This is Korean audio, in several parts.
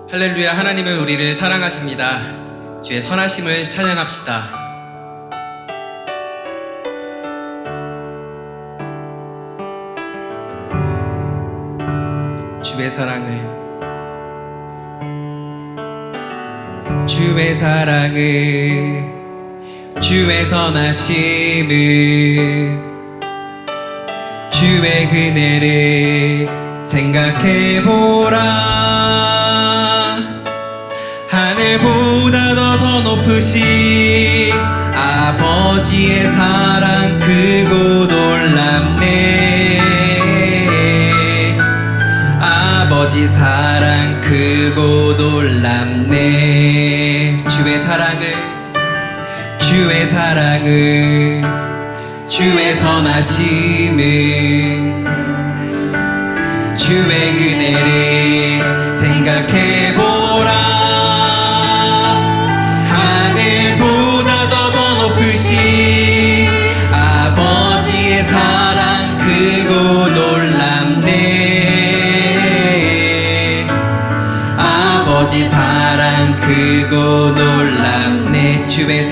할렐루야. 하나님은 우리를 사랑하십니다. 주의 선하심을 찬양합시다. 주의 사랑을 주의 선하심을 주의 은혜를 생각해보라. 하늘보다 더 높으신 아버지의 사랑 크고 놀랍네. 아버지 사랑 크고 놀랍네. 주의 선하심을 주의 은혜를 생각해보라. 하늘보다 더 높으신 아버지의 사랑 크고 놀랍네. 아버지 사랑 크고 놀랍네. 주의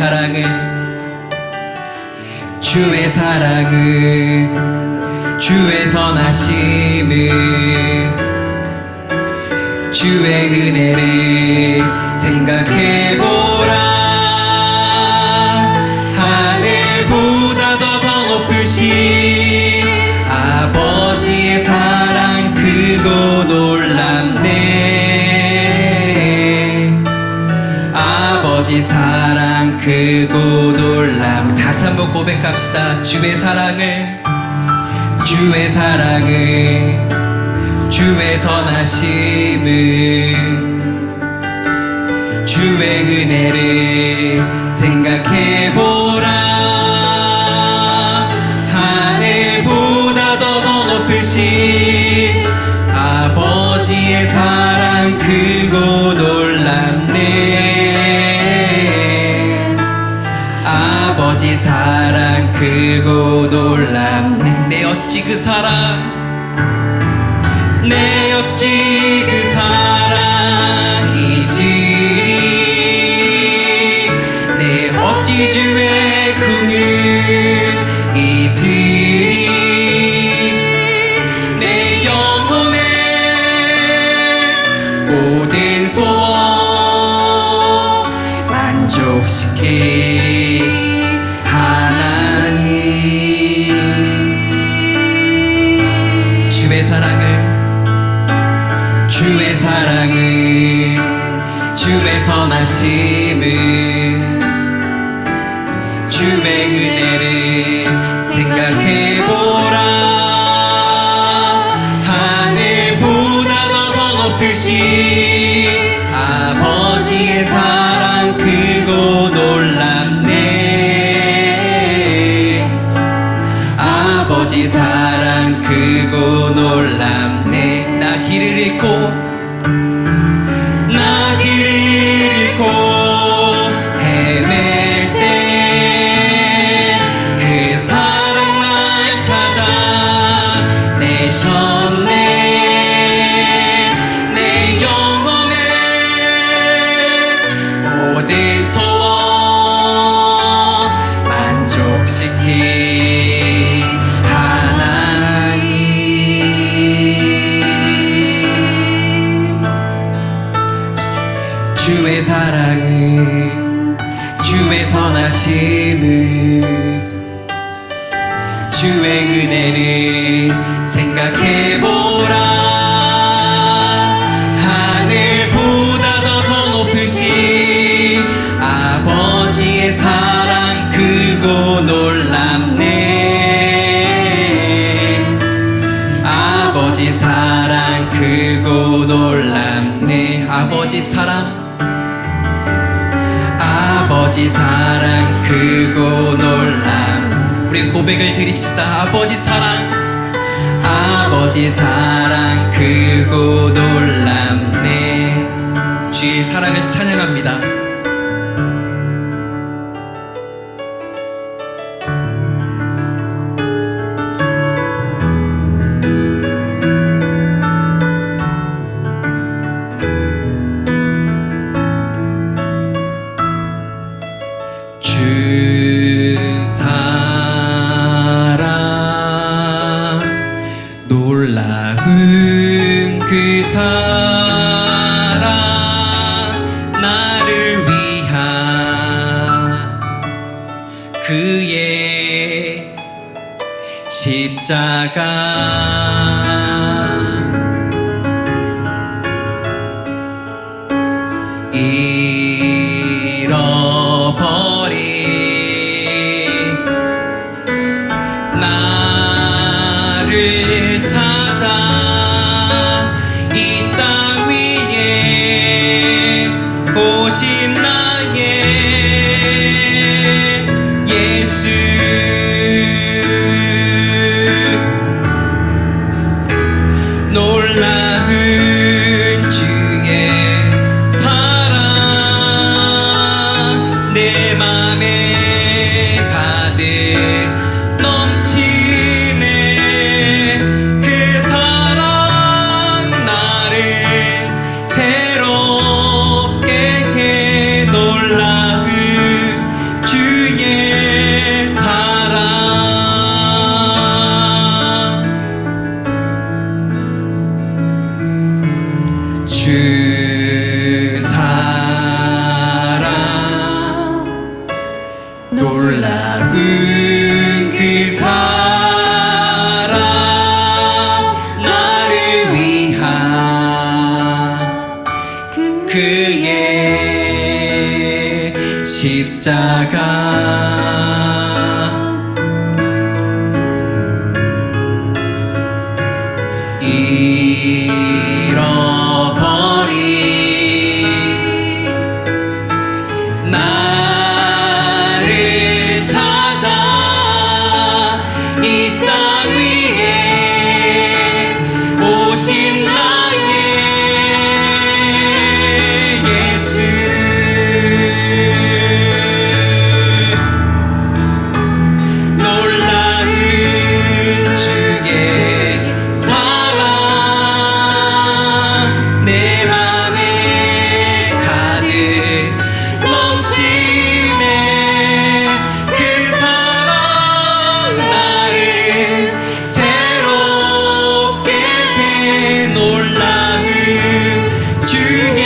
선하심을 주의 은혜를 생각해보라. 하늘보다 더 높으신 아버지의 사랑 크고 놀랍네. 아버지 사랑 크고 놀랍네. 다시 한번 고백합시다. 주의 선하심을 주의 은혜를 생각해보라. 하늘보다 더 높으신 아버지의 사랑 크고 놀랍네. 아버지 사랑 크고 놀랍네. 내 어찌 그 사랑이지리. 내 어찌 주의 긍휼 잊으리. 내 영혼의 모든 소원 만족시킬 하나님. 주의 사랑을 주의 선하심을 주의 은혜를 생각해보라. 하늘보다 더 높으신 아버지의 사랑 크고 놀랍네. 아버지 사랑 크고 놀랍네. 나 길을 잃고 헤맬 때 그 사랑 날 찾아내셨네. 내 영혼의 모든 소원 만족시킨 하나님. 주의 선하심을 주의 은혜를 생각해보라. 하늘보다 더 높으신 아버지의 사랑 크고 놀랍네. 아버지 사랑 크고 놀랍네. 아버지 사랑 크고 놀람. 우리 고백을 드립시다. 아버지 사랑 크고 놀랍네. 주의 사랑을 찬양합니다. 위에 십자가 잃어버린 나를 찾아 이 땅 위에 오신 나의 예수 놀라운 주의 사랑 내 맘에 가득 넘치네 그 사랑 나를 새롭게 해 놀라운 주의 사랑 주 사랑 놀라운 그 사랑 나를 위한 그의 십자가 잃어버린 나를 찾아 이 땅 위에 오신 나의 예수 놀라운 주의 사랑 내 맘에 가득 넘치네 그 사랑 나를 새롭게 해 놀라운 주의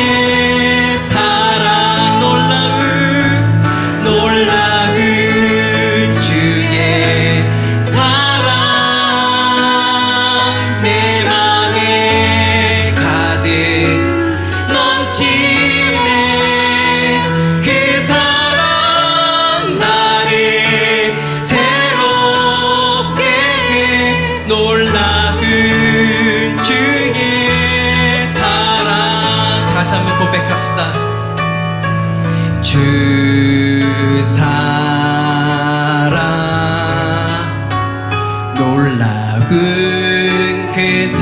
사랑 놀라운 주의 사랑 내 맘에 가득 넘치네 그 사랑 나를 새롭게 해 놀라운 주의 사랑 다시 한번 고백합시다. 주 사랑 놀라운 그 사랑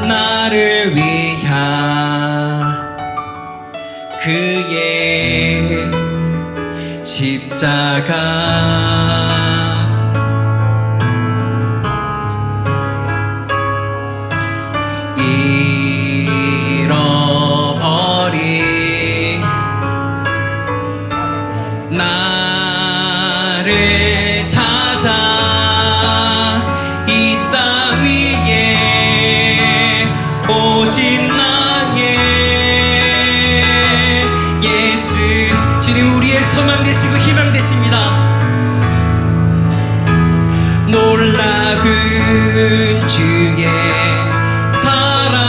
나를 위한 그의 십자가 잃어버린 나를 찾아 이 땅 위에 오신 나의 예수 주님 우리의 소망 되시고 희망 되십니다. 놀라운 주의 사랑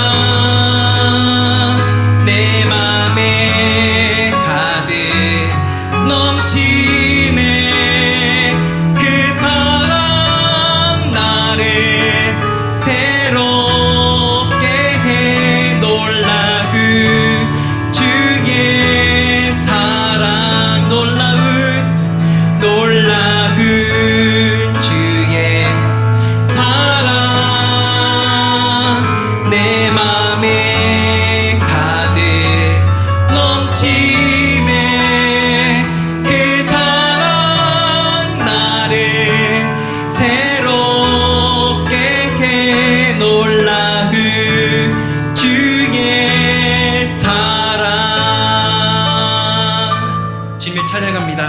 내 맘에 가득 넘치네 그 사랑 나를 새롭게 해 놀라운 주의 사랑 놀라운 주의 사랑 내 맘에 가득 넘치네 그 사랑 나를 새롭게 해 놀라운 주의 사랑 주님을 찬양합니다.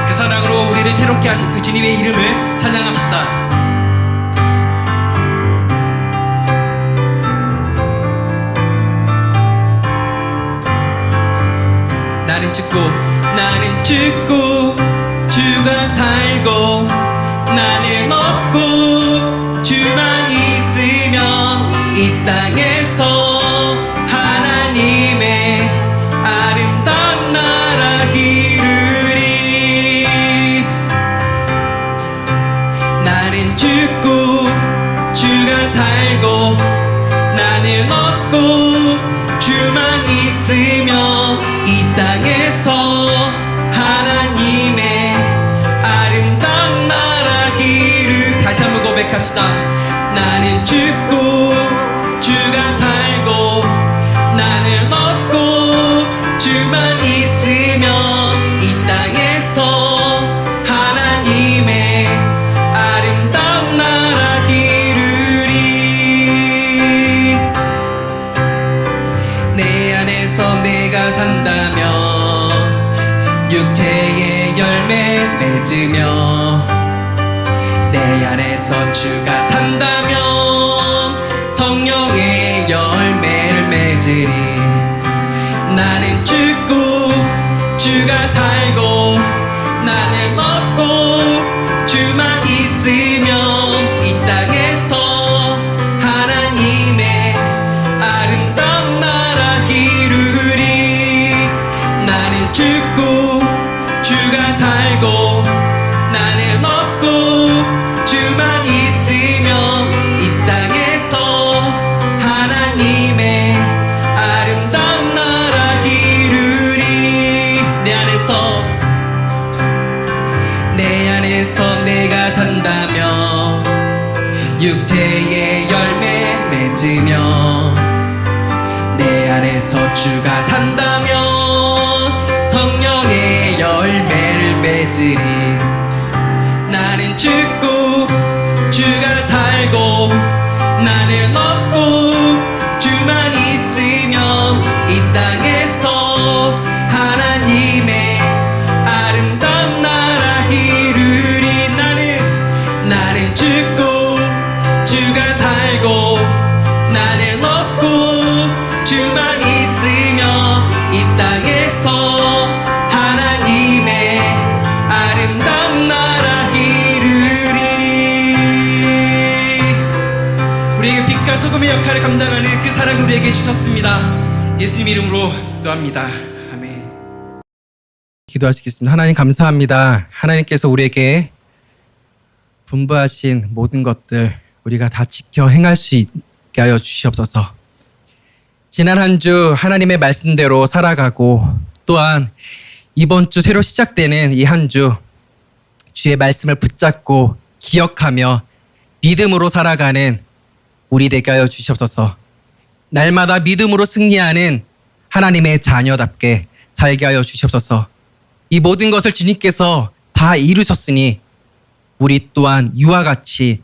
그 사랑으로 우리를 새롭게 하신 그 주님의 이름을 찬양합시다. 죽고 나는 죽고 주가 살고 나는 없고 주만 있으면 이 땅에서 하나님의 아름다운 나라 기르리. 나는 죽고 주가 살고 나는 없고 주만 있으면 이 땅에서 하나님의 아름다운 나라 기르. 다시 한번 고백합시다. 나는 죽고 주가 살고 나는 없고 주만 있으면 이 땅에서 하나님의 아름다운 나라 기르리. 내 안에서 내가 산다면 육체의 열매 맺으며 내 안에서 주가 산다면 성령의 열매를 맺으리. 나는 죽고 주가 살고 나는 없고 주만 있으면 이 땅에서 하나님의 아름다운 나라 기르리. 나는 죽고 주가 살고 나는 없고 주만 있으면 이 땅에서 하나님의 아름다운 나라 기르리. 내 안에서 내가 산다면 육체의 열매 맺으며 내 안에서 주가 산다면 성령의 열매를 맺으리. 나는 죽고 주가 살고 나는 없고 주만 있으면 이 땅에서 하나님의 아름다운 나라 기르리. 나는 죽고 주가 살고 나는 없고 주만 있으면 이 땅에서 하나님의 아름다운 나라 기르리. 우리에게 빛과 소금의 역할을 감당하는 그 사랑을 우리에게 주셨습니다. 예수님 이름으로 기도합니다. 아멘. 기도하시겠습니다. 하나님 감사합니다. 하나님께서 우리에게 분부하신 모든 것들 우리가 다 지켜 행할 수 있게 하여 주시옵소서. 지난 한 주 하나님의 말씀대로 살아가고 또한 이번 주 새로 시작되는 이 한 주 주의 말씀을 붙잡고 기억하며 믿음으로 살아가는 우리 되게 하여 주시옵소서. 날마다 믿음으로 승리하는 하나님의 자녀답게 살게 하여 주시옵소서. 이 모든 것을 주님께서 다 이루셨으니 우리 또한 이와 같이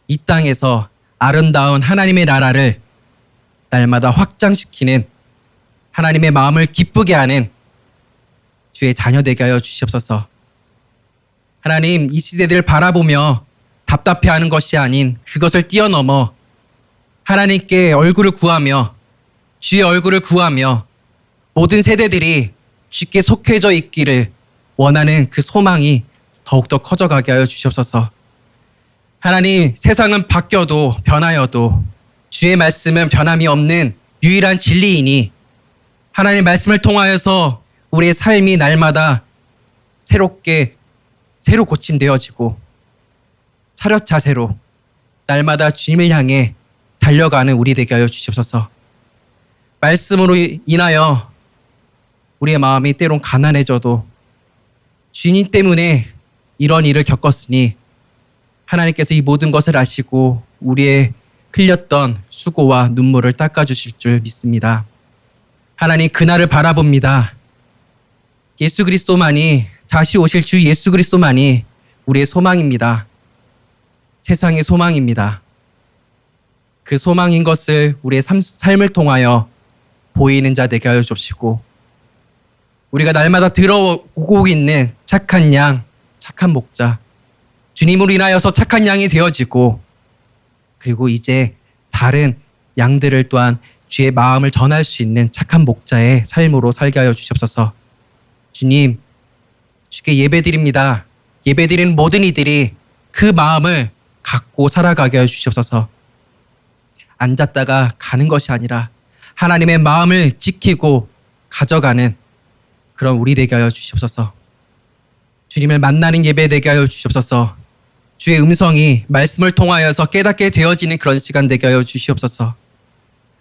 이 땅에서 아름다운 하나님의 나라를 날마다 확장시키는 하나님의 마음을 기쁘게 하는 주의 자녀 되게 하여 주시옵소서. 하나님, 이 시대들을 바라보며 답답해하는 것이 아닌 그것을 뛰어넘어 하나님께 얼굴을 구하며 주의 얼굴을 구하며 모든 세대들이 주께 속해져 있기를 원하는 그 소망이 더욱더 커져가게 하여 주시옵소서. 하나님, 세상은 바뀌어도 변하여도 주의 말씀은 변함이 없는 유일한 진리이니 하나님의 말씀을 통하여서 우리의 삶이 날마다 새로 고침되어지고 차렷 자세로 날마다 주님을 향해 달려가는 우리 되게 하여 주시옵소서. 말씀으로 인하여 우리의 마음이 때론 가난해져도 주님 때문에 이런 일을 겪었으니 하나님께서 이 모든 것을 아시고 우리의 흘렸던 수고와 눈물을 닦아주실 줄 믿습니다. 하나님, 그날을 바라봅니다. 예수 그리스도만이, 다시 오실 주 예수 그리스도만이 우리의 소망입니다. 세상의 소망입니다. 그 소망인 것을 우리의 삶을 통하여 보이는 자 되게 하여 주시고 우리가 날마다 들어오고 있는 착한 양, 착한 목자, 주님으로 인하여서 착한 양이 되어지고 그리고 이제 다른 양들을 또한 주의 마음을 전할 수 있는 착한 목자의 삶으로 살게 하여 주시옵소서. 주님, 주께 예배드립니다. 예배드리는 모든 이들이 그 마음을 갖고 살아가게 하여 주시옵소서. 앉았다가 가는 것이 아니라 하나님의 마음을 지키고 가져가는 그런 우리 되게 하여 주시옵소서. 주님을 만나는 예배 되게 하여 주시옵소서. 주의 음성이 말씀을 통하여서 깨닫게 되어지는 그런 시간 되게 하여 주시옵소서.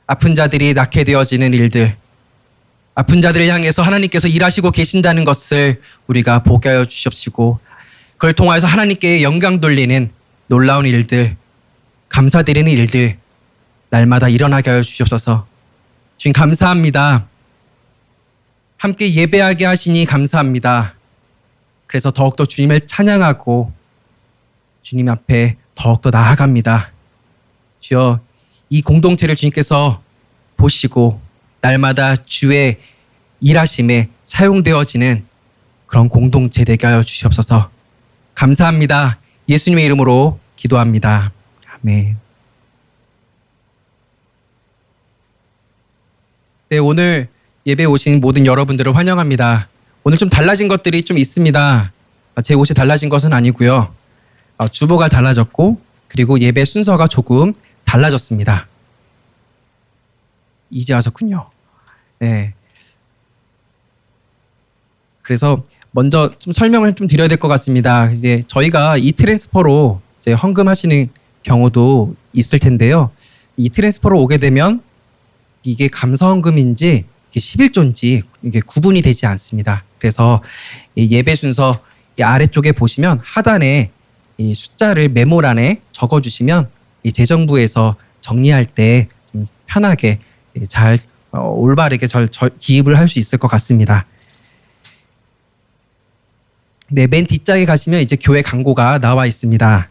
아픈 자들이 낫게 되어지는 일들, 아픈 자들을 향해서 하나님께서 일하시고 계신다는 것을 우리가 보게 하여 주시옵시고, 그걸 통하여서 하나님께 영광 돌리는 놀라운 일들, 감사드리는 일들 날마다 일어나게 하여 주시옵소서. 주님 감사합니다. 함께 예배하게 하시니 감사합니다. 그래서 더욱더 주님을 찬양하고 주님 앞에 더욱더 나아갑니다. 주여, 이 공동체를 주님께서 보시고 날마다 주의 일하심에 사용되어지는 그런 공동체 되게 하여 주시옵소서. 감사합니다. 예수님의 이름으로 기도합니다. 아멘. 네, 오늘 예배에 오신 모든 여러분들을 환영합니다. 오늘 좀 달라진 것들이 좀 있습니다. 제 옷이 달라진 것은 아니고요. 주보가 달라졌고, 그리고 예배 순서가 조금 달라졌습니다. 이제 와서군요. 네. 그래서 먼저 좀 설명을 좀 드려야 될 것 같습니다. 이제 저희가 이 트랜스퍼로 이제 헌금하시는 경우도 있을 텐데요. 이 트랜스퍼로 오게 되면 이게 감사헌금인지 이게 11조인지 이게 구분이 되지 않습니다. 그래서 이 예배 순서 이 아래쪽에 보시면 하단에 이 숫자를 메모란에 적어주시면 이 재정부에서 정리할 때 좀 편하게 잘 올바르게 기입을 할 수 있을 것 같습니다. 네, 맨 뒷장에 가시면 이제 교회 광고가 나와 있습니다.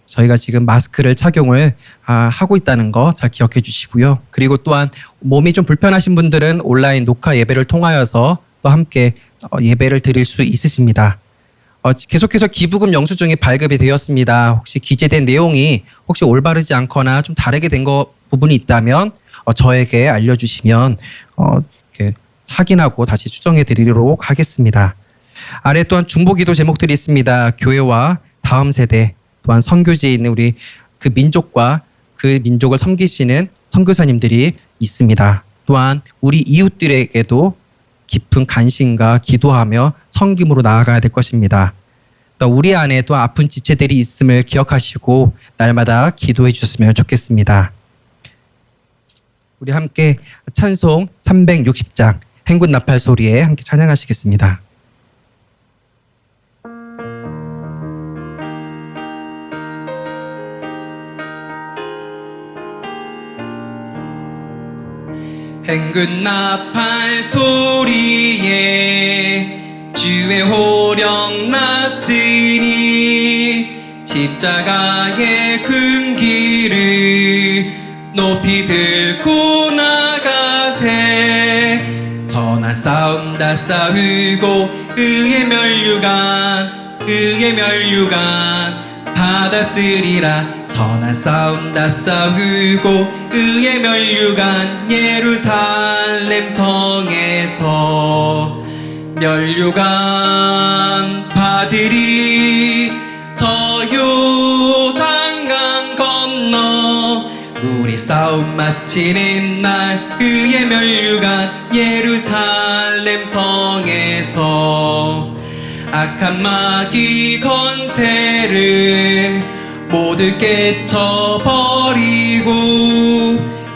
저희가 지금 마스크를 착용을 하고 있다는 거 잘 기억해 주시고요. 그리고 또한 몸이 좀 불편하신 분들은 온라인 녹화 예배를 통하여서 또 함께 예배를 드릴 수 있으십니다. 계속해서 기부금 영수증이 발급이 되었습니다. 혹시 기재된 내용이 혹시 올바르지 않거나 좀 다르게 된 부분이 있다면 저에게 알려주시면 이렇게 확인하고 다시 수정해 드리도록 하겠습니다. 아래 또한 중보기도 제목들이 있습니다. 교회와 다음 세대, 또한 선교지에 있는 우리 그 민족과 그 민족을 섬기시는 선교사님들이 있습니다. 또한 우리 이웃들에게도 깊은 간신과 기도하며 섬김으로 나아가야 될 것입니다. 또 우리 안에 또 아픈 지체들이 있음을 기억하시고 날마다 기도해 주셨으면 좋겠습니다. 우리 함께 찬송 360장 행군 나팔 소리에 함께 찬양하시겠습니다. 행군 나팔 소리에 주의 호령 났으니 십자가의 근기를 높이 들고 나가세. 선한 싸움 다 싸우고 의의 면류관 받았으리라. 선한 싸움 다 싸우고 의의 면류관 예루살렘 성에서 면류관 받으리. 저 요단강 건너 우리 싸움 마치는 날 의의 면류관 예루살렘 성에서 악한 마귀 건세를 모두 깨쳐버리고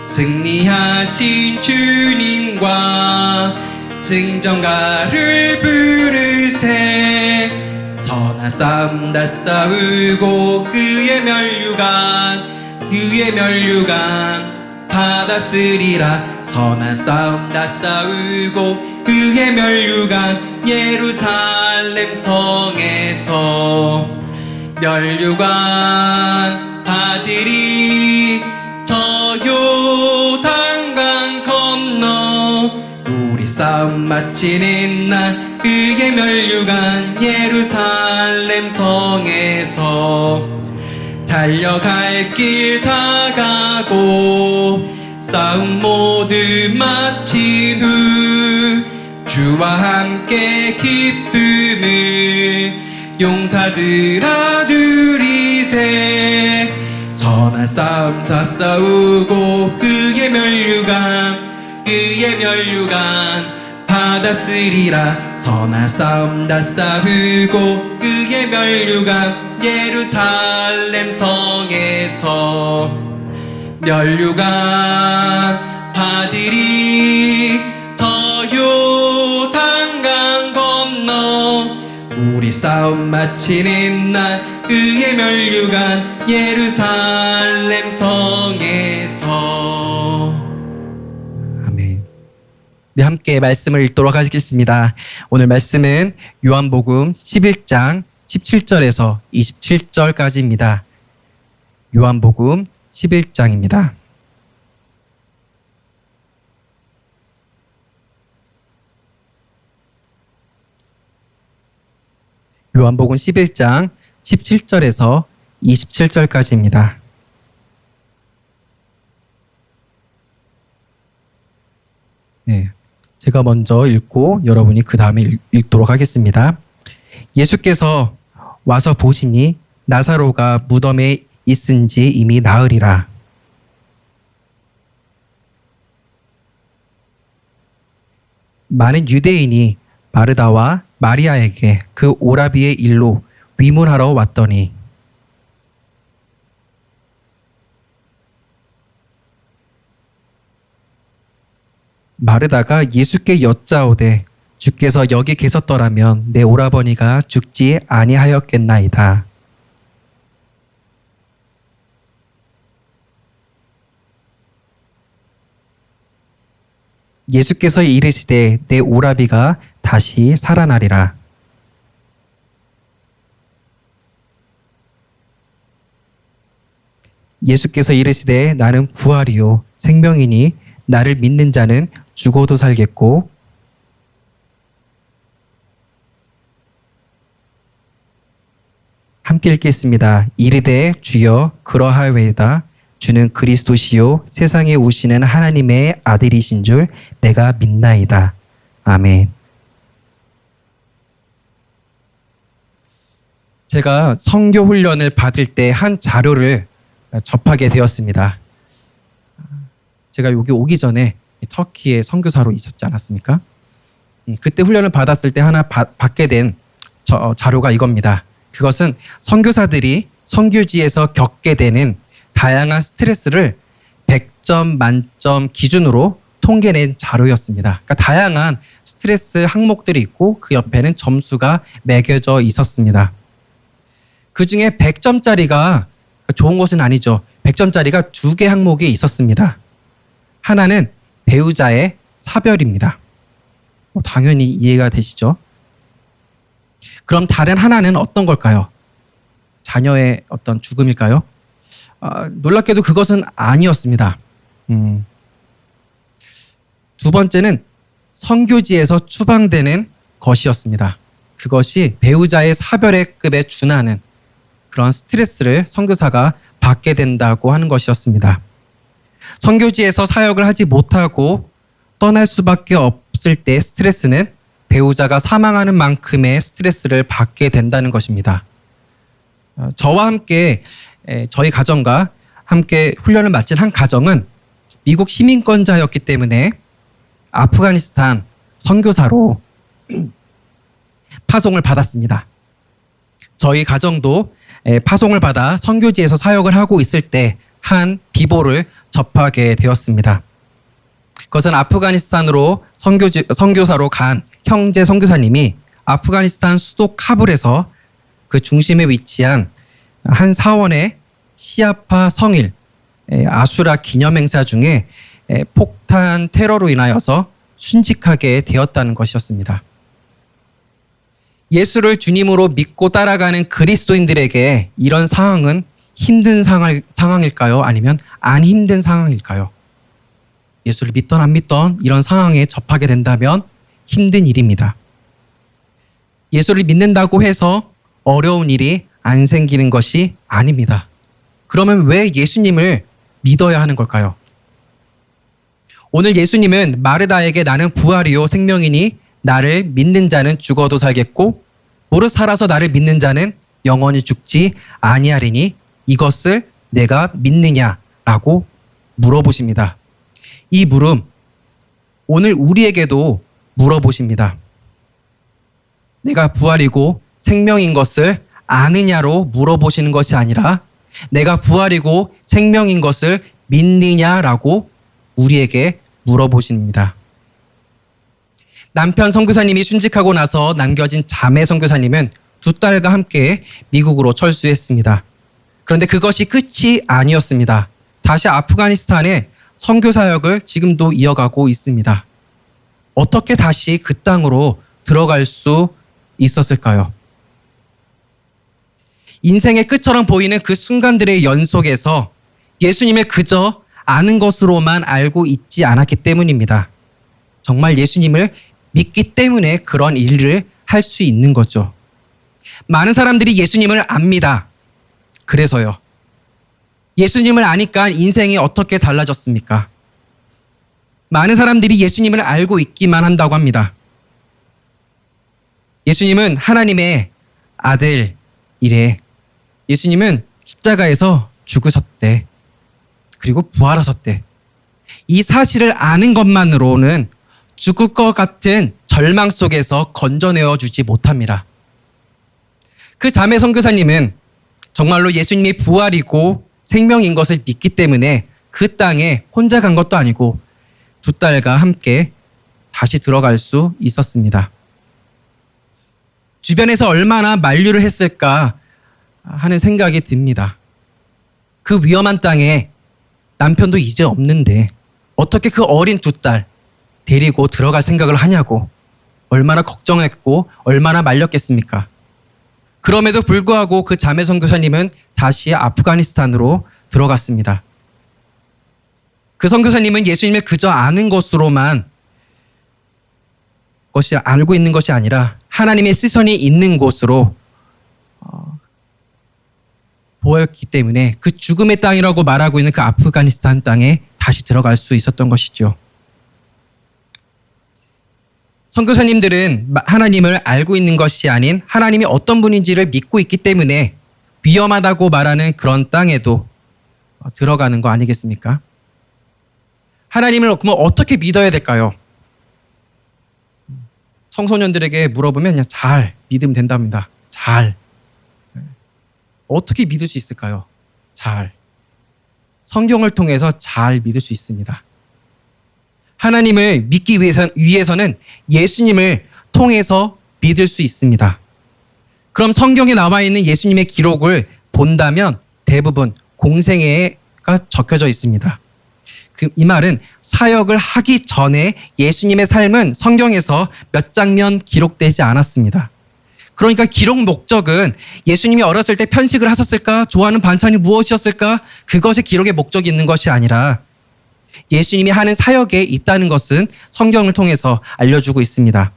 승리하신 주님과 승전가를 부르세. 선한 싸움 다 싸우고 의의 면류관 받았으리라. 선한 싸움 다 싸우고 의의 면류관 예루살렘 성에서 면류관 받으리. 저 요단강 건너 우리 싸움 마치는 날 의의 면류관 예루살렘 성에서 달려갈 길 다 가고 싸움 모두 마친 후 주와 함께 기쁨을 용사들아 누리세. 선한 싸움 다 싸우고 의의 면류관 받았으리라. 선한 싸움 다 싸우고 의의 면류관 예루살렘 성에서 면류관 받으리. 저 요단강 건너 우리 싸움 마치는 날 의의 면류관 예루살렘 성에서. 아멘. 네, 함께 말씀을 읽도록 하겠습니다. 오늘 말씀은 요한복음 11장 17절에서 27절까지입니다. 요한복음 11장입니다. 요한복음 11장 17절에서 27절까지입니다. 네, 제가 먼저 읽고 여러분이 그 다음에 읽도록 하겠습니다. 예수께서 와서 보시니 나사로가 무덤에 있은지 이미 나으리라. 많은 유대인이 마르다와 마리아에게 그 오라비의 일로 위문하러 왔더니 마르다가 예수께 여짜오되 주께서 여기 계셨더라면 내 오라버니가 죽지 아니하였겠나이다. 예수께서 이르시되 내 오라비가 다시 살아나리라. 예수께서 이르시되 나는 부활이요 생명이니 나를 믿는 자는 죽어도 살겠고 함께 읽겠습니다. 이르되 주여 그러하외다. 주는 그리스도시요 세상에 오시는 하나님의 아들이신 줄 내가 믿나이다. 아멘. 제가 선교 훈련을 받을 때 한 자료를 접하게 되었습니다. 제가 여기 오기 전에 터키에 선교사로 있었지 않았습니까? 그때 훈련을 받았을 때 하나 받게 된 자료가 이겁니다. 그것은 선교사들이 선교지에서 겪게 되는 다양한 스트레스를 100점 만점 기준으로 통계낸 자료였습니다. 그러니까 다양한 스트레스 항목들이 있고 그 옆에는 점수가 매겨져 있었습니다. 그 중에 100점짜리가 좋은 것은 아니죠. 100점짜리가 두 개 항목이 있었습니다. 하나는 배우자의 사별입니다. 당연히 이해가 되시죠? 그럼 다른 하나는 어떤 걸까요? 자녀의 어떤 죽음일까요? 놀랍게도 그것은 아니었습니다. 두 번째는 선교지에서 추방되는 것이었습니다. 그것이 배우자의 사별의 급에 준하는 그런 스트레스를 선교사가 받게 된다고 하는 것이었습니다. 선교지에서 사역을 하지 못하고 떠날 수밖에 없을 때 스트레스는 배우자가 사망하는 만큼의 스트레스를 받게 된다는 것입니다. 저와 함께 저희 가정과 함께 훈련을 마친 한 가정은 미국 시민권자였기 때문에 아프가니스탄 선교사로 파송을 받았습니다. 저희 가정도 파송을 받아 선교지에서 사역을 하고 있을 때 한 비보를 접하게 되었습니다. 그것은 아프가니스탄으로 선교사로 간 형제 선교사님이 아프가니스탄 수도 카불에서 그 중심에 위치한 한 사원의 시아파 성일 아수라 기념행사 중에 폭탄 테러로 인하여서 순직하게 되었다는 것이었습니다. 예수를 주님으로 믿고 따라가는 그리스도인들에게 이런 상황은 힘든 상황일까요? 아니면 안 힘든 상황일까요? 예수를 믿던 안 믿던 이런 상황에 접하게 된다면 힘든 일입니다. 예수를 믿는다고 해서 어려운 일이 안 생기는 것이 아닙니다. 그러면 왜 예수님을 믿어야 하는 걸까요? 오늘 예수님은 마르다에게 나는 부활이요 생명이니 나를 믿는 자는 죽어도 살겠고 무릇 살아서 나를 믿는 자는 영원히 죽지 아니하리니 이것을 내가 믿느냐라고 물어보십니다. 이 물음 오늘 우리에게도 물어보십니다. 내가 부활이고 생명인 것을 아느냐로 물어보시는 것이 아니라 내가 부활이고 생명인 것을 믿느냐라고 우리에게 물어보십니다. 남편 선교사님이 순직하고 나서 남겨진 자매 선교사님은 두 딸과 함께 미국으로 철수했습니다. 그런데 그것이 끝이 아니었습니다. 다시 아프가니스탄에 선교 사역을 지금도 이어가고 있습니다. 어떻게 다시 그 땅으로 들어갈 수 있었을까요? 인생의 끝처럼 보이는 그 순간들의 연속에서 예수님을 그저 아는 것으로만 알고 있지 않았기 때문입니다. 정말 예수님을 믿기 때문에 그런 일을 할 수 있는 거죠. 많은 사람들이 예수님을 압니다. 그래서요. 예수님을 아니까 인생이 어떻게 달라졌습니까? 많은 사람들이 예수님을 알고 있기만 한다고 합니다. 예수님은 하나님의 아들이래. 예수님은 십자가에서 죽으셨대. 그리고 부활하셨대. 이 사실을 아는 것만으로는 죽을 것 같은 절망 속에서 건져내어 주지 못합니다. 그 자매 선교사님은 정말로 예수님이 부활이고 생명인 것을 믿기 때문에 그 땅에 혼자 간 것도 아니고 두 딸과 함께 다시 들어갈 수 있었습니다. 주변에서 얼마나 만류를 했을까 하는 생각이 듭니다. 그 위험한 땅에 남편도 이제 없는데 어떻게 그 어린 두 딸 데리고 들어갈 생각을 하냐고 얼마나 걱정했고 얼마나 말렸겠습니까? 그럼에도 불구하고 그 자매 선교사님은 다시 아프가니스탄으로 들어갔습니다. 그 선교사님은 예수님을 그저 아는 것으로만 것이 알고 있는 것이 아니라 하나님의 시선이 있는 곳으로 보였기 때문에 그 죽음의 땅이라고 말하고 있는 그 아프가니스탄 땅에 다시 들어갈 수 있었던 것이죠. 선교사님들은 하나님을 알고 있는 것이 아닌 하나님이 어떤 분인지를 믿고 있기 때문에 위험하다고 말하는 그런 땅에도 들어가는 거 아니겠습니까? 하나님을 그럼 어떻게 믿어야 될까요? 청소년들에게 물어보면 그냥 잘 믿으면 된답니다. 잘. 어떻게 믿을 수 있을까요? 잘. 성경을 통해서 잘 믿을 수 있습니다. 하나님을 믿기 위해서는 예수님을 통해서 믿을 수 있습니다. 그럼 성경에 나와 있는 예수님의 기록을 본다면 대부분 공생애가 적혀져 있습니다. 이 말은 사역을 하기 전에 예수님의 삶은 성경에서 몇 장면 기록되지 않았습니다. 그러니까 기록 목적은 예수님이 어렸을 때 편식을 하셨을까? 좋아하는 반찬이 무엇이었을까? 그것에 기록의 목적이 있는 것이 아니라 예수님이 하는 사역에 있다는 것은 성경을 통해서 알려주고 있습니다.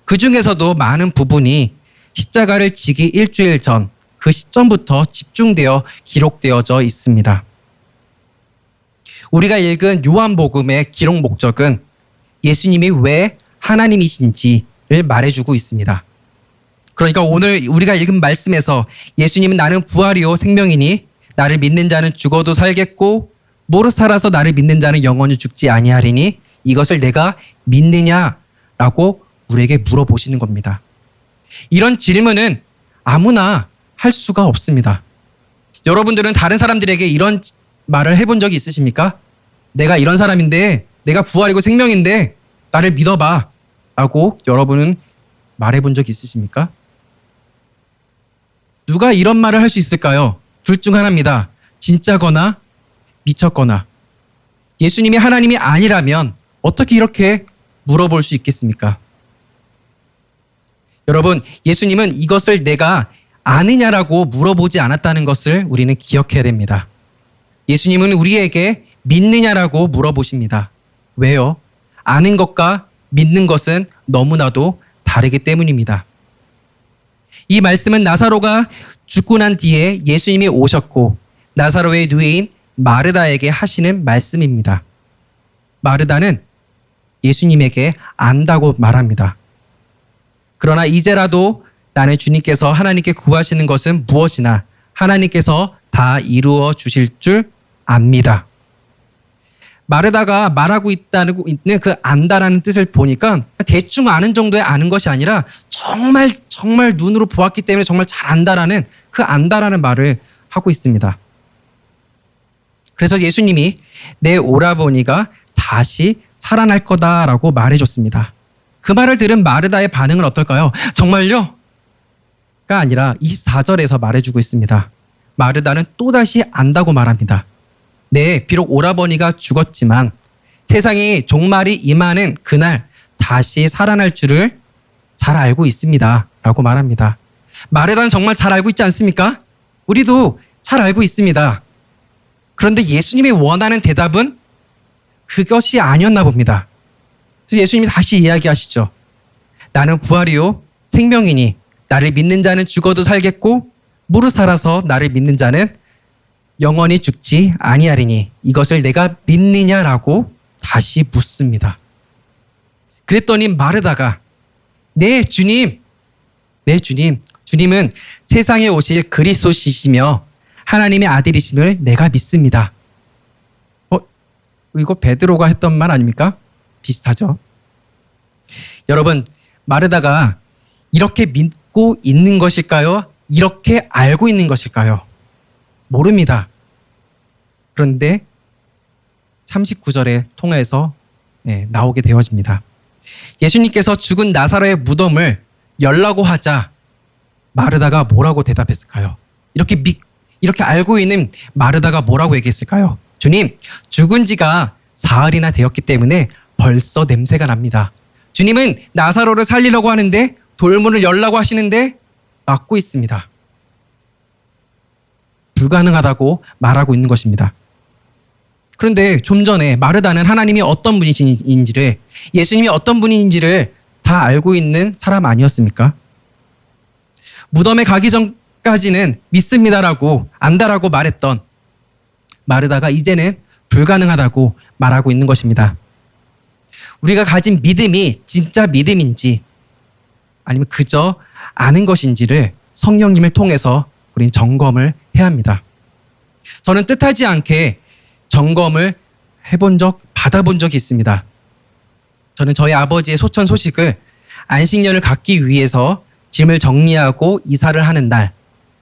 그 중에서도 많은 부분이 십자가를 지기 일주일 전 그 시점부터 집중되어 기록되어져 있습니다. 우리가 읽은 요한복음의 기록 목적은 예수님이 왜 하나님이신지를 말해주고 있습니다. 그러니까 오늘 우리가 읽은 말씀에서 예수님은 나는 부활이요 생명이니 나를 믿는 자는 죽어도 살겠고 무릇 살아서 나를 믿는 자는 영원히 죽지 아니하리니 이것을 내가 믿느냐라고 우리에게 물어보시는 겁니다. 이런 질문은 아무나 할 수가 없습니다. 여러분들은 다른 사람들에게 이런 말을 해본 적이 있으십니까? 내가 이런 사람인데 내가 부활이고 생명인데 나를 믿어봐 라고 여러분은 말해본 적 있으십니까? 누가 이런 말을 할 수 있을까요? 둘 중 하나입니다. 진짜거나 미쳤거나. 예수님이 하나님이 아니라면 어떻게 이렇게 물어볼 수 있겠습니까? 여러분, 예수님은 이것을 내가 아느냐라고 물어보지 않았다는 것을 우리는 기억해야 됩니다. 예수님은 우리에게 믿느냐라고 물어보십니다. 왜요? 아는 것과 믿는 것은 너무나도 다르기 때문입니다. 이 말씀은 나사로가 죽고 난 뒤에 예수님이 오셨고 나사로의 누이인 마르다에게 하시는 말씀입니다. 마르다는 예수님에게 안다고 말합니다. 그러나 이제라도 나는 주님께서 하나님께 구하시는 것은 무엇이나 하나님께서 다 이루어 주실 줄 압니다. 마르다가 말하고 있는 그 안다라는 뜻을 보니까 대충 아는 정도의 아는 것이 아니라 정말 눈으로 보았기 때문에 정말 잘 안다라는 그 안다라는 말을 하고 있습니다. 그래서 예수님이 내 오라버니가 다시 살아날 거다라고 말해줬습니다. 그 말을 들은 마르다의 반응은 어떨까요? 정말요? 가 아니라 24절에서 말해주고 있습니다. 마르다는 또다시 안다고 말합니다. 네, 비록 오라버니가 죽었지만 세상에 종말이 임하는 그날 다시 살아날 줄을 잘 알고 있습니다. 라고 말합니다. 마르다는 정말 잘 알고 있지 않습니까? 우리도 잘 알고 있습니다. 그런데 예수님이 원하는 대답은 그것이 아니었나 봅니다. 그래서 예수님이 다시 이야기하시죠. 나는 부활이요 생명이니 나를 믿는 자는 죽어도 살겠고 무릇 살아서 나를 믿는 자는 영원히 죽지 아니하리니 이것을 내가 믿느냐라고 다시 묻습니다. 그랬더니 마르다가 네 주님, 주님은 세상에 오실 그리스도시시며 하나님의 아들이심을 내가 믿습니다. 이거 베드로가 했던 말 아닙니까? 비슷하죠. 여러분, 마르다가 이렇게 믿고 있는 것일까요? 이렇게 알고 있는 것일까요? 모릅니다. 그런데 39절의 통해서 나오게 되어집니다. 예수님께서 죽은 나사로의 무덤을 열라고 하자 마르다가 뭐라고 대답했을까요? 이렇게 알고 있는 마르다가 뭐라고 얘기했을까요? 주님, 죽은 지가 사흘이나 되었기 때문에 벌써 냄새가 납니다. 주님은 나사로를 살리려고 하는데 돌문을 열라고 하시는데 막고 있습니다. 불가능하다고 말하고 있는 것입니다. 그런데 좀 전에 마르다는 하나님이 어떤 분이신지를, 예수님이 어떤 분인지를 다 알고 있는 사람 아니었습니까? 무덤에 가기 전까지는 믿습니다라고 안다라고 말했던 마르다가 이제는 불가능하다고 말하고 있는 것입니다. 우리가 가진 믿음이 진짜 믿음인지 아니면 그저 아는 것인지를 성령님을 통해서 우린 점검을 해야 합니다. 저는 뜻하지 않게 점검을 받아본 적이 있습니다. 저는 저희 아버지의 소천 소식을 안식년을 갖기 위해서 짐을 정리하고 이사를 하는 날,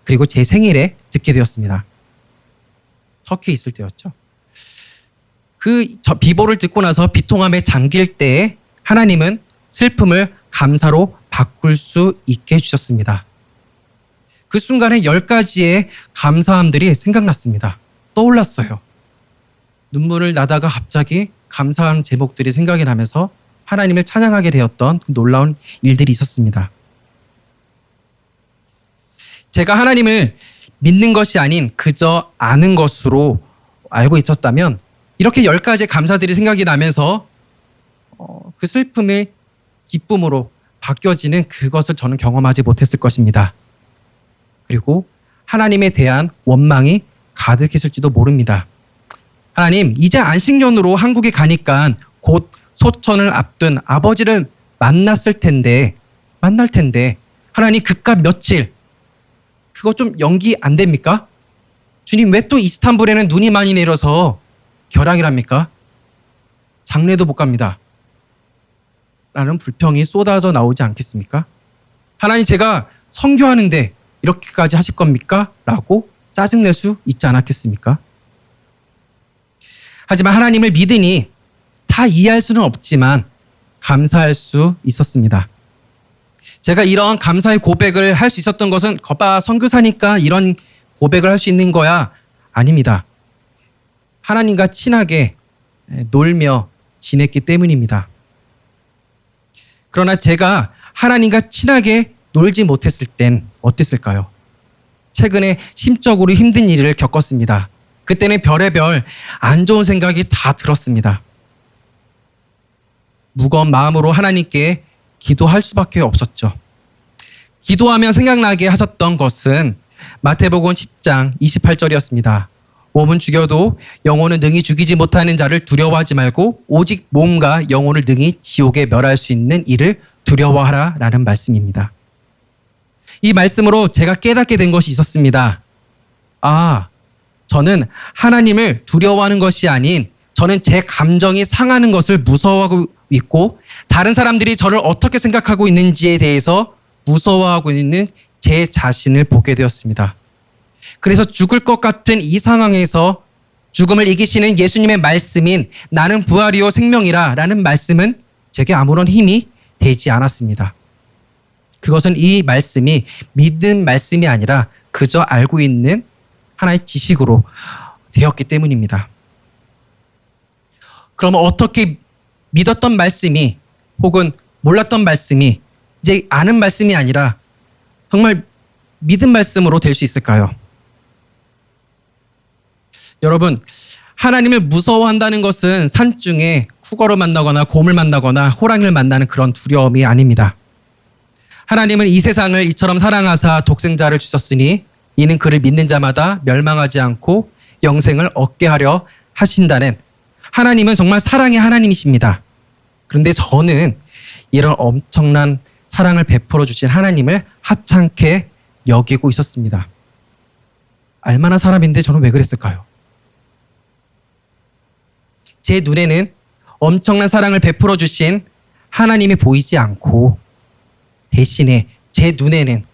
그리고 제 생일에 듣게 되었습니다. 터키에 있을 때였죠. 그 비보를 듣고 나서 비통함에 잠길 때에 하나님은 슬픔을 감사로 바꿀 수 있게 해주셨습니다. 그 순간에 10가지의 감사함들이 생각났습니다. 떠올랐어요. 눈물을 나다가 갑자기 감사한 제목들이 생각이 나면서 하나님을 찬양하게 되었던 그 놀라운 일들이 있었습니다. 제가 하나님을 믿는 것이 아닌 그저 아는 것으로 알고 있었다면 이렇게 10가지의 감사들이 생각이 나면서 그 슬픔이 기쁨으로 바뀌어지는 그것을 저는 경험하지 못했을 것입니다. 그리고 하나님에 대한 원망이 가득했을지도 모릅니다. 하나님, 이제 안식년으로 한국에 가니까 곧 소천을 앞둔 아버지를 만날 텐데 하나님 그깟 며칠 그거 좀 연기 안 됩니까? 주님, 왜 또 이스탄불에는 눈이 많이 내려서 결항이랍니까? 장례도 못 갑니다. 라는 불평이 쏟아져 나오지 않겠습니까? 하나님, 제가 선교하는데 이렇게까지 하실 겁니까? 라고 짜증낼 수 있지 않았겠습니까? 하지만 하나님을 믿으니 다 이해할 수는 없지만 감사할 수 있었습니다. 제가 이런 감사의 고백을 할 수 있었던 것은 거봐 선교사니까 이런 고백을 할 수 있는 거야 아닙니다. 하나님과 친하게 놀며 지냈기 때문입니다. 그러나 제가 하나님과 친하게 놀지 못했을 땐 어땠을까요? 최근에 심적으로 힘든 일을 겪었습니다. 그때는 별의별 안 좋은 생각이 다 들었습니다. 무거운 마음으로 하나님께 기도할 수밖에 없었죠. 기도하면 생각나게 하셨던 것은 마태복음 10장 28절이었습니다. 몸은 죽여도 영혼은 능히 죽이지 못하는 자를 두려워하지 말고 오직 몸과 영혼을 능히 지옥에 멸할 수 있는 이를 두려워하라 라는 말씀입니다. 이 말씀으로 제가 깨닫게 된 것이 있었습니다. 저는 하나님을 두려워하는 것이 아닌 저는 제 감정이 상하는 것을 무서워하고 있고 다른 사람들이 저를 어떻게 생각하고 있는지에 대해서 무서워하고 있는 제 자신을 보게 되었습니다. 그래서 죽을 것 같은 이 상황에서 죽음을 이기시는 예수님의 말씀인 나는 부활이요 생명이라 라는 말씀은 제게 아무런 힘이 되지 않았습니다. 그것은 이 말씀이 믿는 말씀이 아니라 그저 알고 있는 하나의 지식으로 되었기 때문입니다. 그러면 어떻게 믿었던 말씀이 혹은 몰랐던 말씀이 이제 아는 말씀이 아니라 정말 믿은 말씀으로 될 수 있을까요? 여러분, 하나님을 무서워한다는 것은 산중에 쿠거를 만나거나 곰을 만나거나 호랑이를 만나는 그런 두려움이 아닙니다. 하나님은 이 세상을 이처럼 사랑하사 독생자를 주셨으니 이는 그를 믿는 자마다 멸망하지 않고 영생을 얻게 하려 하신다는 하나님은 정말 사랑의 하나님이십니다. 그런데 저는 이런 엄청난 사랑을 베풀어 주신 하나님을 하찮게 여기고 있었습니다. 알만한 사람인데 저는 왜 그랬을까요? 제 눈에는 엄청난 사랑을 베풀어 주신 하나님이 보이지 않고 대신에 제 눈에는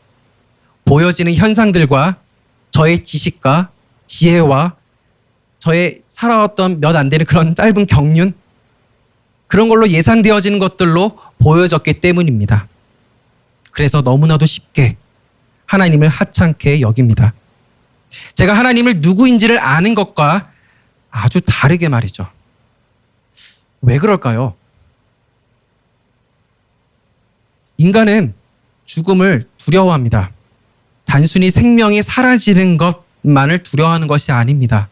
보여지는 현상들과 저의 지식과 지혜와 저의 살아왔던 몇 안 되는 그런 짧은 경륜 그런 걸로 예상되어지는 것들로 보여졌기 때문입니다. 그래서 너무나도 쉽게 하나님을 하찮게 여깁니다. 제가 하나님을 누구인지를 아는 것과 아주 다르게 말이죠. 왜 그럴까요? 인간은 죽음을 두려워합니다. 단순히 생명이 사라지는 것만을 두려워하는 것이 아닙니다.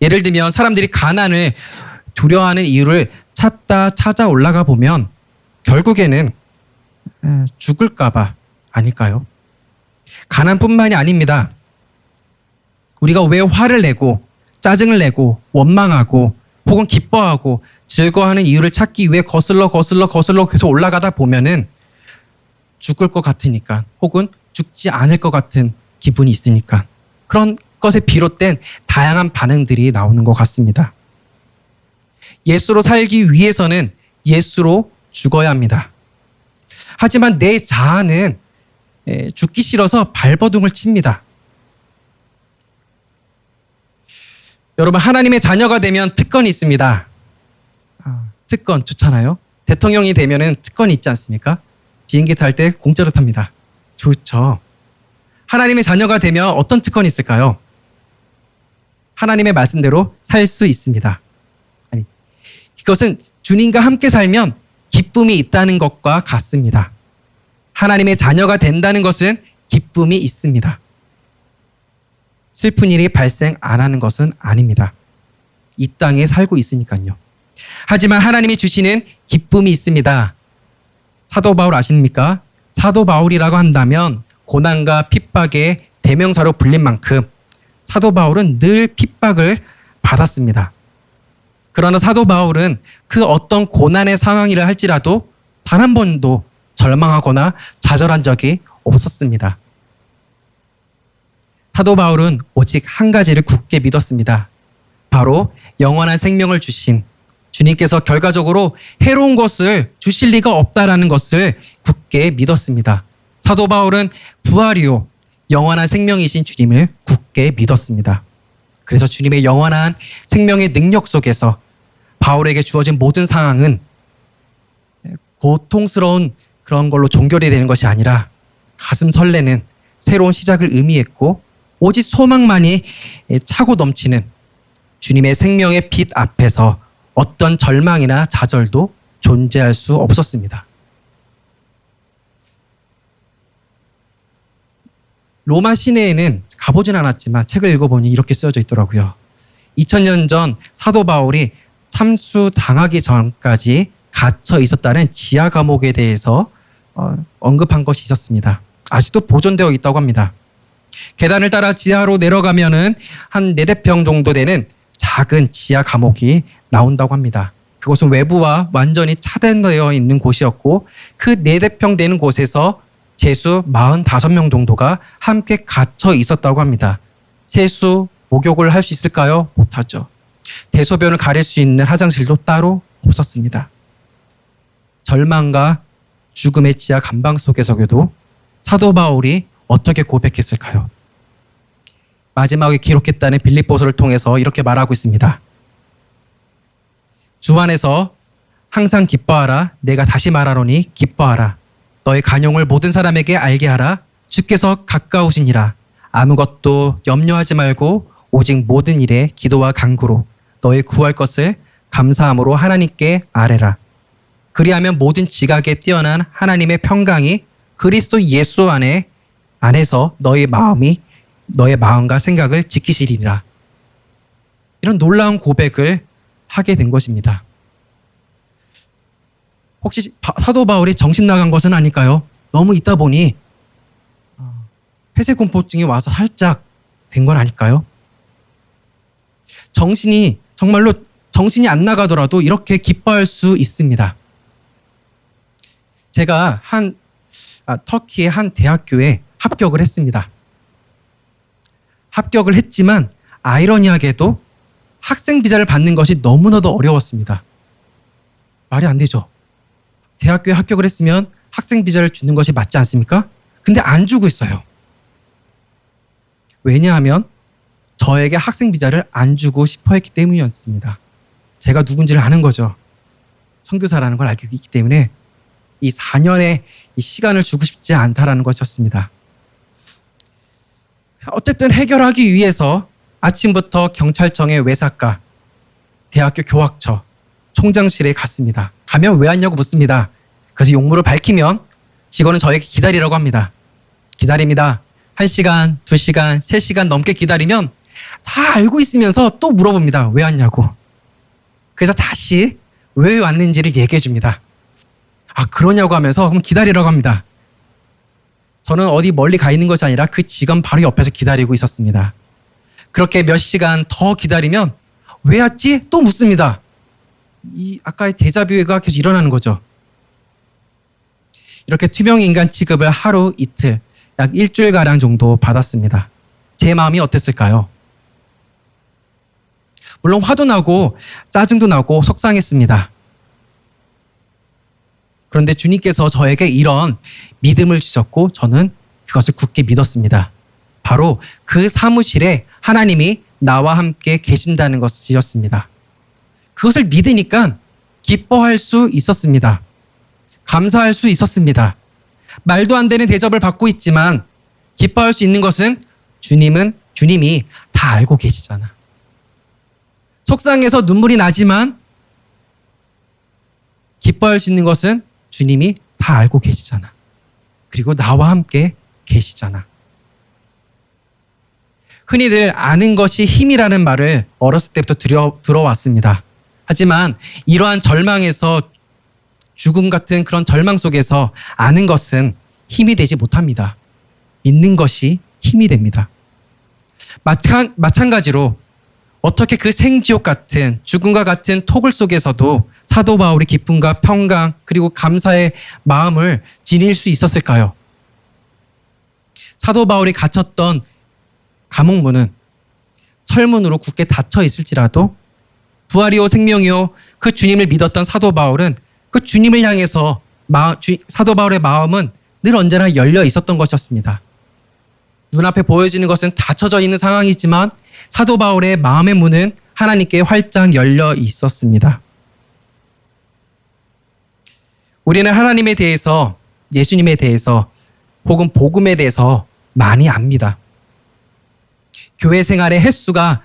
예를 들면 사람들이 가난을 두려워하는 이유를 찾아 올라가 보면 결국에는 죽을까봐 아닐까요? 가난뿐만이 아닙니다. 우리가 왜 화를 내고 짜증을 내고 원망하고 혹은 기뻐하고 즐거워하는 이유를 찾기 위해 거슬러 계속 올라가다 보면은 죽을 것 같으니까 혹은 죽지 않을 것 같은 기분이 있으니까 그런 것에 비롯된 다양한 반응들이 나오는 것 같습니다. 예수로 살기 위해서는 예수로 죽어야 합니다. 하지만 내 자아는 죽기 싫어서 발버둥을 칩니다. 여러분, 하나님의 자녀가 되면 특권이 있습니다. 특권 좋잖아요. 대통령이 되면은 특권이 있지 않습니까? 비행기 탈 때 공짜로 탑니다. 좋죠. 하나님의 자녀가 되면 어떤 특권이 있을까요? 하나님의 말씀대로 살 수 있습니다. 아니, 이것은 주님과 함께 살면 기쁨이 있다는 것과 같습니다. 하나님의 자녀가 된다는 것은 기쁨이 있습니다. 슬픈 일이 발생 안 하는 것은 아닙니다. 이 땅에 살고 있으니까요. 하지만 하나님이 주시는 기쁨이 있습니다. 사도 바울 아십니까? 사도 바울이라고 한다면 고난과 핍박의 대명사로 불린 만큼 사도 바울은 늘 핍박을 받았습니다. 그러나 사도 바울은 그 어떤 고난의 상황이라 할지라도 단 한 번도 절망하거나 좌절한 적이 없었습니다. 사도 바울은 오직 한 가지를 굳게 믿었습니다. 바로 영원한 생명을 주신 주님께서 결과적으로 해로운 것을 주실 리가 없다라는 것을 굳게 믿었습니다. 사도 바울은 부활이요 영원한 생명이신 주님을 굳게 믿었습니다. 그래서 주님의 영원한 생명의 능력 속에서 바울에게 주어진 모든 상황은 고통스러운 그런 걸로 종결이 되는 것이 아니라 가슴 설레는 새로운 시작을 의미했고 오직 소망만이 차고 넘치는 주님의 생명의 빛 앞에서 어떤 절망이나 좌절도 존재할 수 없었습니다. 로마 시내에는 가보진 않았지만 책을 읽어보니 이렇게 쓰여져 있더라고요. 2000년 전 사도 바울이 참수당하기 전까지 갇혀 있었다는 지하 감옥에 대해서 언급한 것이 있었습니다. 아직도 보존되어 있다고 합니다. 계단을 따라 지하로 내려가면은 한 4-5평 정도 되는 작은 지하 감옥이 나온다고 합니다. 그곳은 외부와 완전히 차단되어 있는 곳이었고 그 4-5평 되는 곳에서 제수 45명 정도가 함께 갇혀 있었다고 합니다. 세수, 목욕을 할 수 있을까요? 못하죠. 대소변을 가릴 수 있는 화장실도 따로 없었습니다. 절망과 죽음의 지하 감방 속에서도 사도 바울이 어떻게 고백했을까요? 마지막에 기록했다는 빌립보서를 통해서 이렇게 말하고 있습니다. 주 안에서 항상 기뻐하라. 내가 다시 말하노니 기뻐하라. 너의 간용을 모든 사람에게 알게 하라. 주께서 가까우시니라. 아무것도 염려하지 말고 오직 모든 일에 기도와 간구로 너의 구할 것을 감사함으로 하나님께 아뢰라. 그리하면 모든 지각에 뛰어난 하나님의 평강이 그리스도 예수 안에서 너의 마음과 생각을 지키시리라. 이런 놀라운 고백을 하게 된 것입니다. 혹시 사도 바울이 정신 나간 것은 아닐까요? 너무 있다 보니 폐쇄공포증이 와서 살짝 된 건 아닐까요? 정말로 정신이 안 나가더라도 이렇게 기뻐할 수 있습니다. 제가 터키의 한 대학교에 합격을 했습니다. 합격을 했지만 아이러니하게도 학생 비자를 받는 것이 너무나도 어려웠습니다. 말이 안 되죠. 대학교에 합격을 했으면 학생 비자를 주는 것이 맞지 않습니까? 근데 안 주고 있어요. 왜냐하면 저에게 학생 비자를 안 주고 싶어 했기 때문이었습니다. 제가 누군지를 아는 거죠. 선교사라는 걸 알고 있기 때문에 이 4년의 이 시간을 주고 싶지 않다라는 것이었습니다. 어쨌든 해결하기 위해서 아침부터 경찰청의 외사과, 대학교 교학처, 총장실에 갔습니다. 가면 왜 왔냐고 묻습니다. 그래서 용무를 밝히면 직원은 저에게 기다리라고 합니다. 기다립니다. 1시간, 2시간, 3시간 넘게 기다리면 다 알고 있으면서 또 물어봅니다. 왜 왔냐고. 그래서 다시 왜 왔는지를 얘기해 줍니다. 아, 그러냐고 하면서 그럼 기다리라고 합니다. 저는 어디 멀리 가 있는 것이 아니라 그 직원 바로 옆에서 기다리고 있었습니다. 그렇게 몇 시간 더 기다리면 왜 왔지? 또 묻습니다. 이 아까의 데자뷰가 계속 일어나는 거죠. 이렇게 투명 인간 취급을 하루 이틀, 약 일주일가량 정도 받았습니다. 제 마음이 어땠을까요? 물론 화도 나고 짜증도 나고 속상했습니다. 그런데 주님께서 저에게 이런 믿음을 주셨고 저는 그것을 굳게 믿었습니다. 바로 그 사무실에 하나님이 나와 함께 계신다는 것이었습니다. 그것을 믿으니까 기뻐할 수 있었습니다. 감사할 수 있었습니다. 말도 안 되는 대접을 받고 있지만 기뻐할 수 있는 것은 주님이 다 알고 계시잖아. 속상해서 눈물이 나지만 기뻐할 수 있는 것은 주님이 다 알고 계시잖아. 그리고 나와 함께 계시잖아. 흔히들 아는 것이 힘이라는 말을 어렸을 때부터 들어왔습니다. 하지만 이러한 절망에서 죽음 같은 그런 절망 속에서 아는 것은 힘이 되지 못합니다. 믿는 것이 힘이 됩니다. 마찬가지로 어떻게 그 생지옥 같은 죽음과 같은 토굴 속에서도 사도 바울이 기쁨과 평강 그리고 감사의 마음을 지닐 수 있었을까요? 사도 바울이 갇혔던 감옥문은 철문으로 굳게 닫혀 있을지라도 부활이요 생명이요 그 주님을 믿었던 사도 바울은 그 주님을 향해서 사도 바울의 마음은 늘 언제나 열려 있었던 것이었습니다. 눈앞에 보여지는 것은 닫혀져 있는 상황이지만 사도 바울의 마음의 문은 하나님께 활짝 열려 있었습니다. 우리는 하나님에 대해서, 예수님에 대해서 혹은 복음에 대해서 많이 압니다. 교회 생활의 횟수가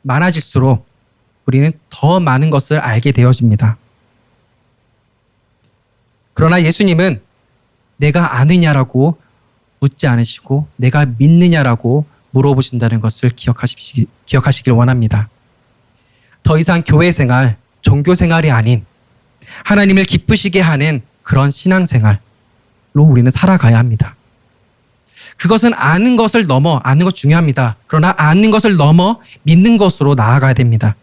많아질수록 우리는 더 많은 것을 알게 되어집니다. 그러나 예수님은 내가 아느냐라고 묻지 않으시고 내가 믿느냐라고 물어보신다는 것을 기억하시길 원합니다. 더 이상 교회 생활, 종교 생활이 아닌 하나님을 기쁘시게 하는 그런 신앙생활로 우리는 살아가야 합니다. 그것은 아는 것을 넘어, 아는 것 중요합니다. 그러나 아는 것을 넘어 믿는 것으로 나아가야 됩니다.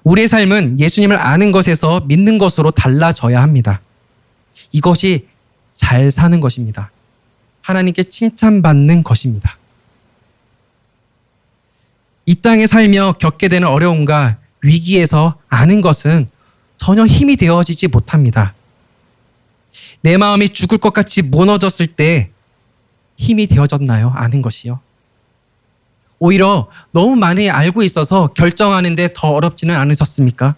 우리의 삶은 예수님을 아는 것에서 믿는 것으로 달라져야 합니다. 이것이 잘 사는 것입니다. 하나님께 칭찬받는 것입니다. 이 땅에 살며 겪게 되는 어려움과 위기에서 아는 것은 전혀 힘이 되어지지 못합니다. 내 마음이 죽을 것 같이 무너졌을 때 힘이 되어졌나요? 아는 것이요. 오히려 너무 많이 알고 있어서 결정하는데 더 어렵지는 않으셨습니까?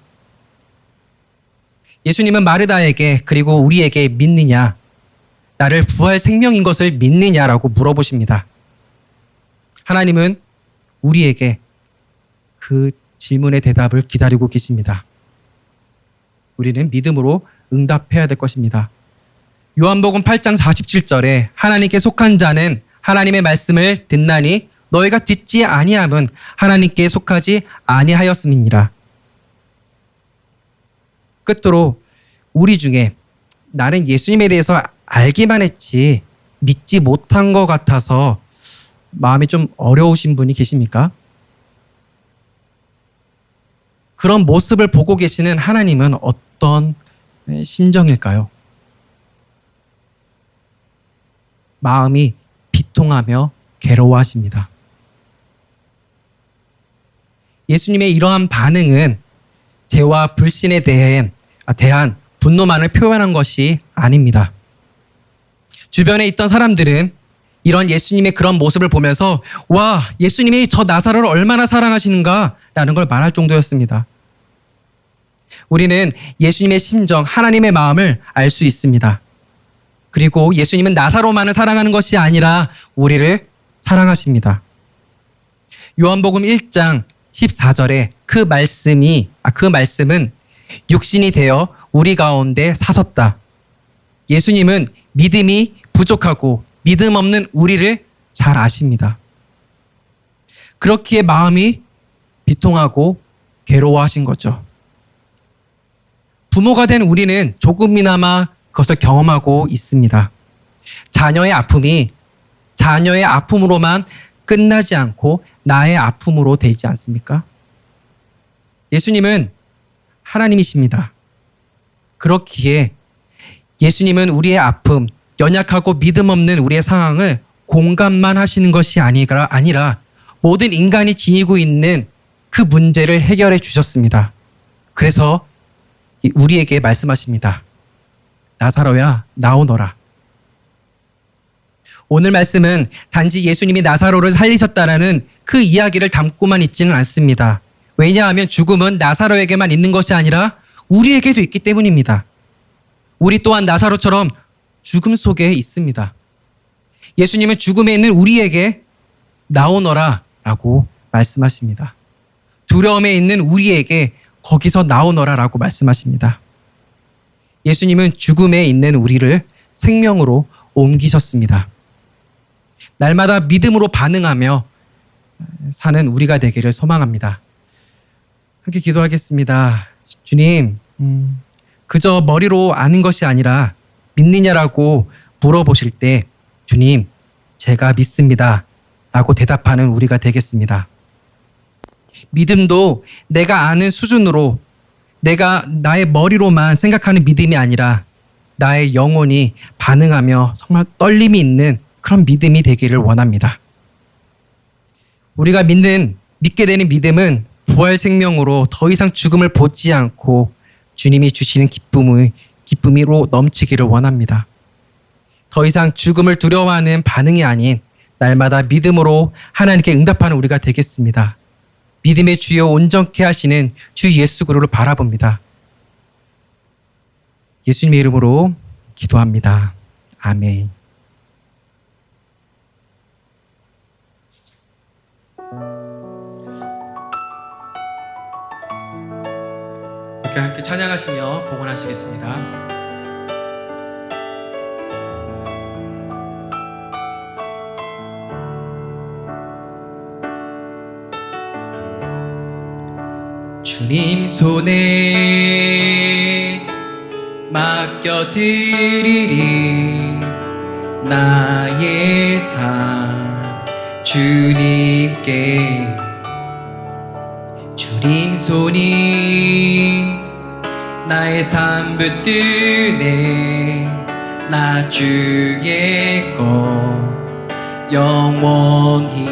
예수님은 마르다에게 그리고 우리에게 믿느냐, 나를 부활 생명인 것을 믿느냐라고 물어보십니다. 하나님은 우리에게 그 질문의 대답을 기다리고 계십니다. 우리는 믿음으로 응답해야 될 것입니다. 요한복음 8장 47절에 하나님께 속한 자는 하나님의 말씀을 듣나니 너희가 듣지 아니함은 하나님께 속하지 아니하였음이니라. 끝으로 우리 중에 나는 예수님에 대해서 알기만 했지 믿지 못한 것 같아서 마음이 좀 어려우신 분이 계십니까? 그런 모습을 보고 계시는 하나님은 어떤 심정일까요? 마음이 비통하며 괴로워하십니다. 예수님의 이러한 반응은 죄와 불신에 대한 분노만을 표현한 것이 아닙니다. 주변에 있던 사람들은 이런 예수님의 그런 모습을 보면서 와, 예수님이 저 나사로를 얼마나 사랑하시는가 라는 걸 말할 정도였습니다. 우리는 예수님의 심정, 하나님의 마음을 알 수 있습니다. 그리고 예수님은 나사로만을 사랑하는 것이 아니라 우리를 사랑하십니다. 요한복음 1장 14절에 그 말씀은 육신이 되어 우리 가운데 사셨다. 예수님은 믿음이 부족하고 믿음 없는 우리를 잘 아십니다. 그렇기에 마음이 비통하고 괴로워하신 거죠. 부모가 된 우리는 조금이나마 그것을 경험하고 있습니다. 자녀의 아픔이 자녀의 아픔으로만 끝나지 않고 나의 아픔으로 되지 않습니까? 예수님은 하나님이십니다. 그렇기에 예수님은 우리의 아픔, 연약하고 믿음 없는 우리의 상황을 공감만 하시는 것이 아니라 모든 인간이 지니고 있는 그 문제를 해결해 주셨습니다. 그래서 우리에게 말씀하십니다. 나사로야, 나오너라. 오늘 말씀은 단지 예수님이 나사로를 살리셨다라는 그 이야기를 담고만 있지는 않습니다. 왜냐하면 죽음은 나사로에게만 있는 것이 아니라 우리에게도 있기 때문입니다. 우리 또한 나사로처럼 죽음 속에 있습니다. 예수님은 죽음에 있는 우리에게 나오너라 라고 말씀하십니다. 두려움에 있는 우리에게 거기서 나오너라 라고 말씀하십니다. 예수님은 죽음에 있는 우리를 생명으로 옮기셨습니다. 날마다 믿음으로 반응하며 사는 우리가 되기를 소망합니다. 함께 기도하겠습니다. 주님, 그저 머리로 아는 것이 아니라 믿느냐라고 물어보실 때 주님, 제가 믿습니다 라고 대답하는 우리가 되겠습니다. 믿음도 내가 아는 수준으로 내가 나의 머리로만 생각하는 믿음이 아니라 나의 영혼이 반응하며 정말 떨림이 있는 그런 믿음이 되기를 원합니다. 우리가 믿게 되는 믿음은 부활 생명으로 더 이상 죽음을 보지 않고 주님이 주시는 기쁨으로 넘치기를 원합니다. 더 이상 죽음을 두려워하는 반응이 아닌 날마다 믿음으로 하나님께 응답하는 우리가 되겠습니다. 믿음의 주여 온전케 하시는 주 예수 그리스도를 바라봅니다. 예수님의 이름으로 기도합니다. 아멘. 이렇게 함께 찬양하시며 봉헌하시겠습니다. 주님 손에 맡겨드리리 나의 삶 주님께 주님 손이 나의 삶 붙드네 나 주의 것 영원히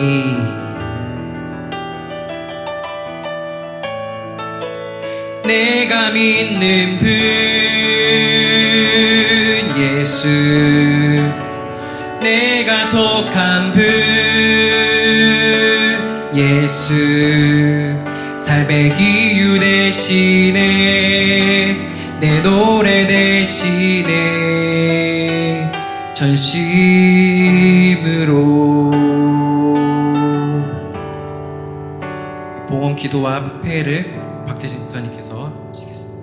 내가 믿는 분 예수 내가 속한 분 예수 삶의 이유 대신에 내 노래 대신에 전심으로 복원 기도와 폐를 박재진 목사님께서 하시겠습니다.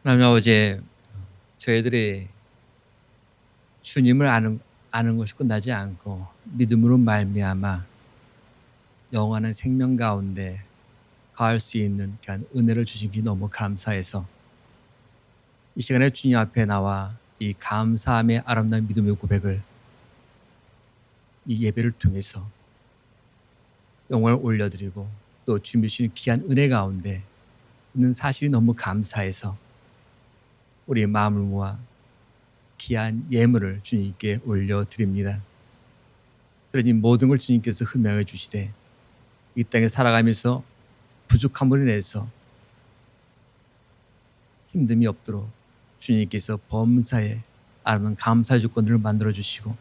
하나님 아버지, 저희들이 주님을 아는 것이 끝나지 않고 믿음으로 말미암아 영원한 생명 가운데 가할 수 있는 그런 은혜를 주신 게 너무 감사해서 이 시간에 주님 앞에 나와 이 감사함의 아름다운 믿음의 고백을 이 예배를 통해서 영광을 올려드리고 또 주님 주신 귀한 은혜 가운데 있는 사실이 너무 감사해서 우리의 마음을 모아 귀한 예물을 주님께 올려드립니다. 그러니 모든 걸 주님께서 흠양해 주시되 이 땅에 살아가면서 부족함으로 인해서 힘듦이 없도록 주님께서 범사에 아름다운 감사의 조건들을 만들어 주시고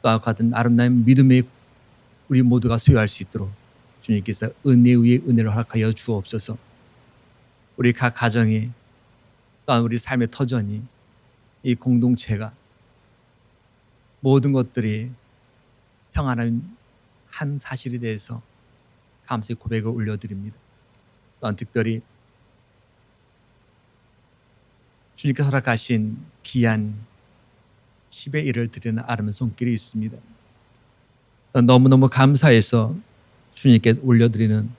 또한 같은 아름다운 믿음의 우리 모두가 소유할 수 있도록 주님께서 은혜 위에 은혜를 허락하여 주옵소서. 우리 각 가정이 또한 우리 삶의 터전이 이 공동체가 모든 것들이 평안한 한 사실에 대해서 감사의 고백을 올려드립니다. 또한 특별히 주님께서 허락하신 귀한 10의 1을 드리는 아름다운 손길이 있습니다. 너무너무 감사해서 주님께 올려드리는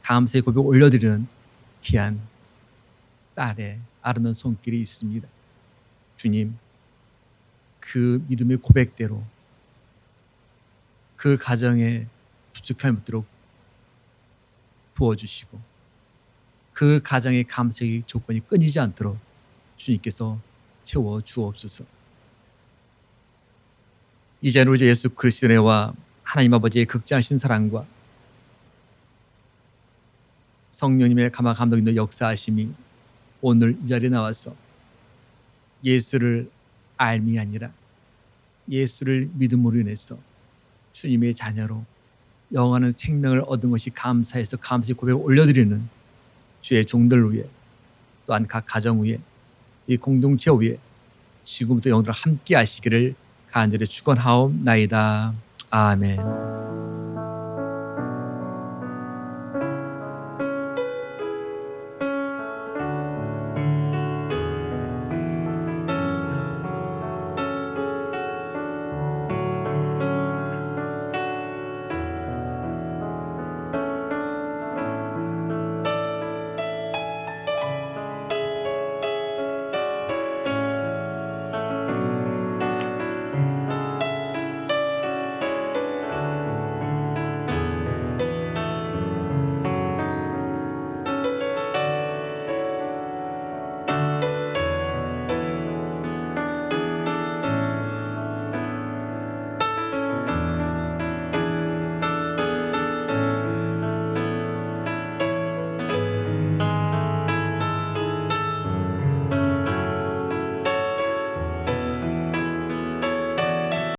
감사의 고백을 올려드리는 귀한 딸의 아름다운 손길이 있습니다. 주님, 그 믿음의 고백대로 그 가정에 부족함이 없도록 부어주시고 그 가정의 감사의 조건이 끊이지 않도록 주님께서 채워 주옵소서. 이제는 우리 예수 그리스도의 은혜와 하나님 아버지의 극진하신 사랑과 성령님의 감화 감동 있는 역사하심이 오늘 이 자리에 나와서 예수를 알미 아니라 예수를 믿음으로 인해서 주님의 자녀로 영원한 생명을 얻은 것이 감사해서 감사의 고백을 올려드리는 주의 종들 위에 또한 각 가정 위에 이 공동체 위에 지금부터 영원토록 함께 하시기를 간절히 축원하옵나이다. 아멘.